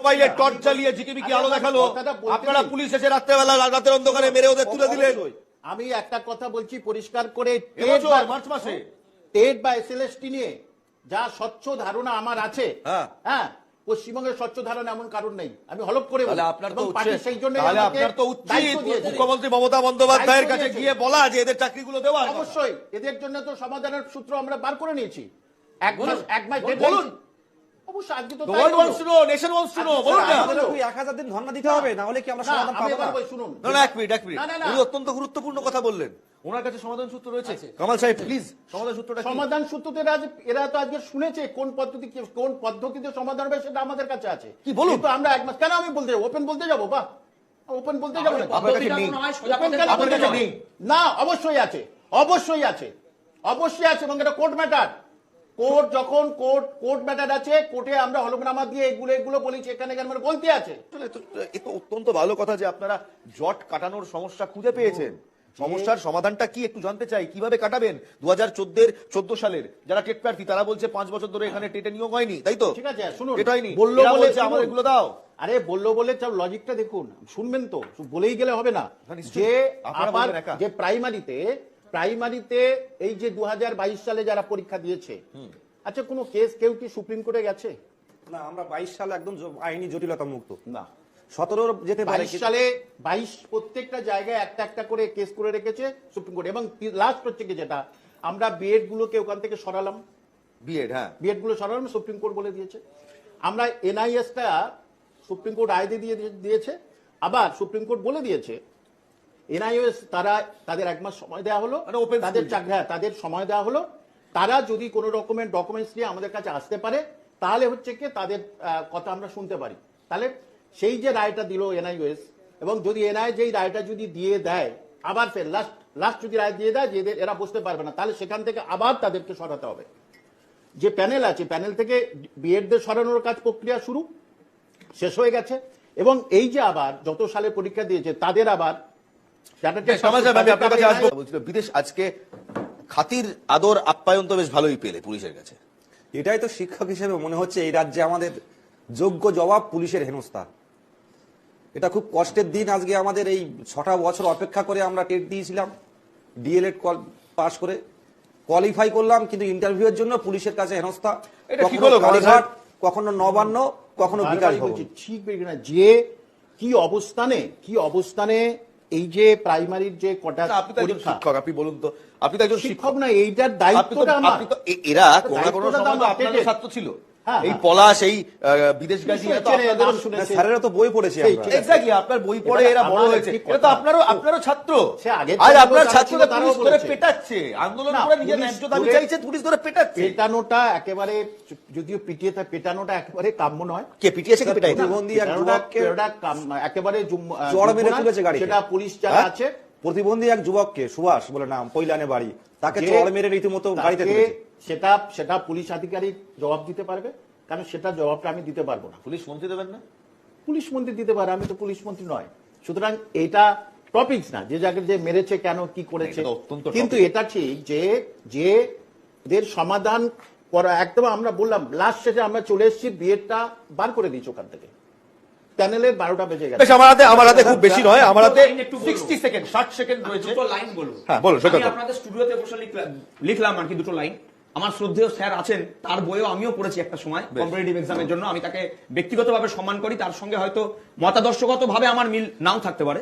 Pilot torch চালিয়ে ঝিকিমিকি আলো দেখালো, আপনারা পুলিশ এসে রাত্রেবেলা রাতের অন্ধকারে মেরে ওদের তুলে দিলেন। আমি একটা কথা বলছি পরিষ্কার করে, মার্চ মাসে টেট বা এসএলএসটি নিয়ে যা স্বচ্ছ ধারণা আমার আছে, হ্যাঁ, পশ্চিমবঙ্গের স্বচ্ছ ধারণা এমন কারণ নেই। আমি হলপ করে বলি, আপনার তো সেই জন্য আপনার তো উচিত মুখ্যমন্ত্রী মমতা বন্দ্যোপাধ্যায়ের কাছে গিয়ে বলা যে এদের চাকরিগুলো দেওয়া। অবশ্যই এদের জন্য তো সমাধানের সূত্র আমরা বার করে নিয়েছি। এক মাস বলুন। অবশ্যই আজকে তো নেশন ওয়ান্টস টু নো, বলুন না। 1000 দিন ধর্ণা দিতে হবে, না হলে কি আমরা সমাধান পাবো না? শুনুন না, এক মিনিট উনি অত্যন্ত গুরুত্বপূর্ণ কথা বললেন। ওনার কাছে সমাধান সূত্র রয়েছে। কামাল সাহেব প্লিজ সমাধান সূত্রটা। সমাধান সূত্রতে এরা তো আজকে শুনেছে কোন পদ্ধতিতে সমাধান হবে, সেটা আমাদের কাছে আছে। কি বলুন? কিন্তু আমরা এক মাস কেন আমি বলতে যাবো, ওপেন বলতে যাবো, বা ওপেন বলতে যাবো না? অবশ্যই আছে, অবশ্যই আছে, অবশ্যই আছে, এবং এটা কোর্ট ম্যাটার। কোর্ট যখন কোর্ট ম্যাটার আছে, কোর্টে আমরা হলফনামা দিয়ে এগুলো বলেছি, এখানে বলতে আছে। এ তো অত্যন্ত ভালো কথা যে আপনারা জট কাটানোর সমস্যা খুঁজে পেয়েছেন। সমস্যার সমাধানটা কি একটু জানতে চাই, কিভাবে কাটাবেন? 2014 সালের যারা টেট প্রার্থী তারা বলছে 5 বছর ধরে এখানে টেটে নিয়োগ হয়নি, তাই তো? ঠিক আছে, শুনুন, এটা হয়নি, বললো বলে আমার এগুলো দাও। আরে বললো বলে লজিকটা দেখুন, শুনবেন তো, বলেই গেলে হবে না। যে আবার যে প্রাইমারিতে এই যে 2022 সালে যারা পরীক্ষা দিয়েছে, আচ্ছা কোনো কেস কেউ কি সুপ্রিম কোর্টে গেছে? না, আমরা 22 সালে একদম আইনি জটিলতা মুক্ত। না, 17 যেতে পারে। 22 সালে 22 প্রত্যেকটা জায়গায় একটা একটা করে কেস করে রেখেছে সুপ্রিম কোর্ট। এবং লাস্ট হচ্ছে কি, যেটা আমরা বিএড গুলোকে ওখান থেকে সরালাম, বিএড গুলো সরালাম, সুপ্রিম কোর্ট বলে দিয়েছে। আমরা এনআইএসটা সুপ্রিম কোর্ট আয় দিয়ে দিয়েছে, আবার সুপ্রিম কোর্ট বলে দিয়েছে এনআইএস তাদের 1 মাস সময় দেওয়া হলো, তাদের সময় দেওয়া হলো, তারা যদি কোনো রকমের ডকুমেন্টস নিয়ে আমাদের কাছে আসতে পারে, তাহলে হচ্ছে কি তাদের কথা আমরা শুনতে পারি। তাহলে সেই যে রায়টা দিল এনআইএস, এবং যদি এনআই যেই রায়টা যদি দিয়ে দেয়, আবার ফের লাস্ট যদি রায় দিয়ে দেয় যে এরা বুঝতে পারবে না, তাহলে সেখান থেকে আবার তাদেরকে সরাতে হবে। যে প্যানেল আছে, প্যানেল থেকে বিএডদের সরানোর কাজ প্রক্রিয়া শুরু শেষ হয়ে গেছে। এবং এই যে আবার যত সালে পরীক্ষা দিয়েছে তাদের আবার বিদেশ আজকে খাতির আদর আপ্যায়ন তো বেশ ভালোই পেলে পুলিশের কাছে। এটাই তো শিক্ষক হিসেবে মনে হচ্ছে এই রাজ্যে আমাদের যোগ্য জবাব পুলিশের হেনস্থা। এটা খুব কষ্টের দিন। আজকে আমাদের এই 6টা বছর অপেক্ষা করে আমরা টেট দিয়েছিলাম, ডিএলএড পাস করে কোয়ালিফাই করলাম, কিন্তু ইন্টারভিউয়ের জন্য পুলিশের কাছে হেনস্থা। কখনো নবান্ন, কখনো বিকাশ ভবন। ঠিক না যে কি অবস্থানে এই যে প্রাইমারির যে কটা শিক্ষক, আপনি বলুন তো, আপনি তো একজন শিক্ষক না, এইটার দায়িত্বটা আমার। এরা কোনো আপনাদের ছাত্র ছিল, এই পলাশ, এই বিদেশ গাজী, স্যারেরা তো বই পড়েছে। এক্স্যাক্টলি, আপনার বই পড়ে এরা বড় হয়েছে। এটা তো আপনারও ছাত্র, আর আপনার ছাত্রদের পুলিশ ধরে পেটাচ্ছে, আন্দোলন করে নিজের ন্যায্য দাবি চাইছে, পুলিশ ধরে পেটাচ্ছে। পেটানোটা একেবারে, যদিও পিটিয়ে পেটানোটা একেবারে কাম্য নয়। কে পিটিয়েছে? কে পেটাইছে? একেবারে চড় মেরে তুলেছে গাড়ি, সেটা পুলিশ যারা আছে। প্রতিবন্ধী এক যুবককে, সুভাষ বলে নাম, পৈলানে বাড়ি, তাকে চড় মেরে রীতিমতো গাড়িতে তুলেছে। সেটা পুলিশ আধিকারিক জবাব দিতে পারবে, কারণ সেটা জবাবটা আমি দিতে পারবো না। পুলিশ মন্ত্রী দেবেন না? পুলিশ মন্ত্রী দিতে পারে, আমি তো পুলিশ মন্ত্রী নয়। সুতরাং এটা টপিকস না যে জায়গায় যে মেরেছে, কেন, কি করেছে। কিন্তু এটা ঠিক যে এদের সমাধান করা একদম, আমরা বললাম লাস্ট শেষে আমরা চলে এসেছি, বিয়েটা বার করে দিয়েছি ওখান থেকে। প্যানেলের 12টা বেজে গেছে। আমার হাতে খুব বেশি নয়, আমার হাতে 60 সেকেন্ড রয়েছে। দুটো লাইন বলবো। হ্যাঁ, বলুন। আমি আপনাদের স্টুডিওতে বসে লিখলাম আর কি দুটো লাইন। আমার শ্রদ্ধেয় স্যার আছেন, তার বইও আমিও পড়েছি একটা সময় কম্পিটিটিভ এক্সামের জন্য। আমি তাকে ব্যক্তিগতভাবে সম্মান করি, তার সঙ্গে হয়তো মতাদর্শগত ভাবে আমার মিল নাও থাকতে পারে,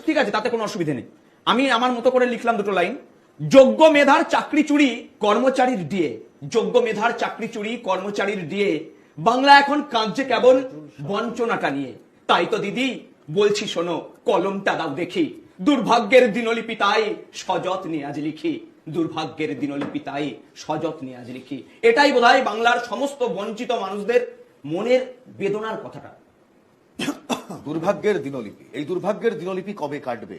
ঠিক আছে, তাতে কোনো অসুবিধা নেই। আমি আমার মতো করে লিখলাম দুটো লাইন। যোগ্য মেধার চাকরি চুরি, কর্মচারীর ডিএ। যোগ্য মেধার চাকরি চুরি, কর্মচারীর ডিএ। বাংলা এখন কাঁদছে কেবল বঞ্চনাটা নিয়ে। তাই তো দিদি বলছি শোনো, কলমটা দাও দেখি। দুর্ভাগ্যের দিনলিপি তাই সযত্নে আজ লিখি। দুর্ভাগ্যের দিনলিপি তাই সযত্নে আজ লিখি। এটাই বোধহয় বাংলার সমস্ত বঞ্চিত মানুষদের মনের বেদনার কথাটা। দুর্ভাগ্যের দিনলিপি, এই দুর্ভাগ্যের দিনলিপি কবে কাটবে?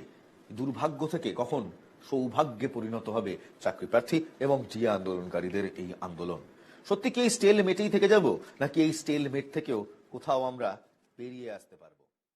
দুর্ভাগ্য থেকে কখন সৌভাগ্যে পরিণত হবে চাকরি প্রার্থী এবং জিয়া আন্দোলনকারীদের এই আন্দোলন? সত্যি কি এই স্টেল মেটেই থেকে যাব, নাকি এই স্টেল মেট থেকেও কোথাও আমরা বেরিয়ে আসতে পারবো?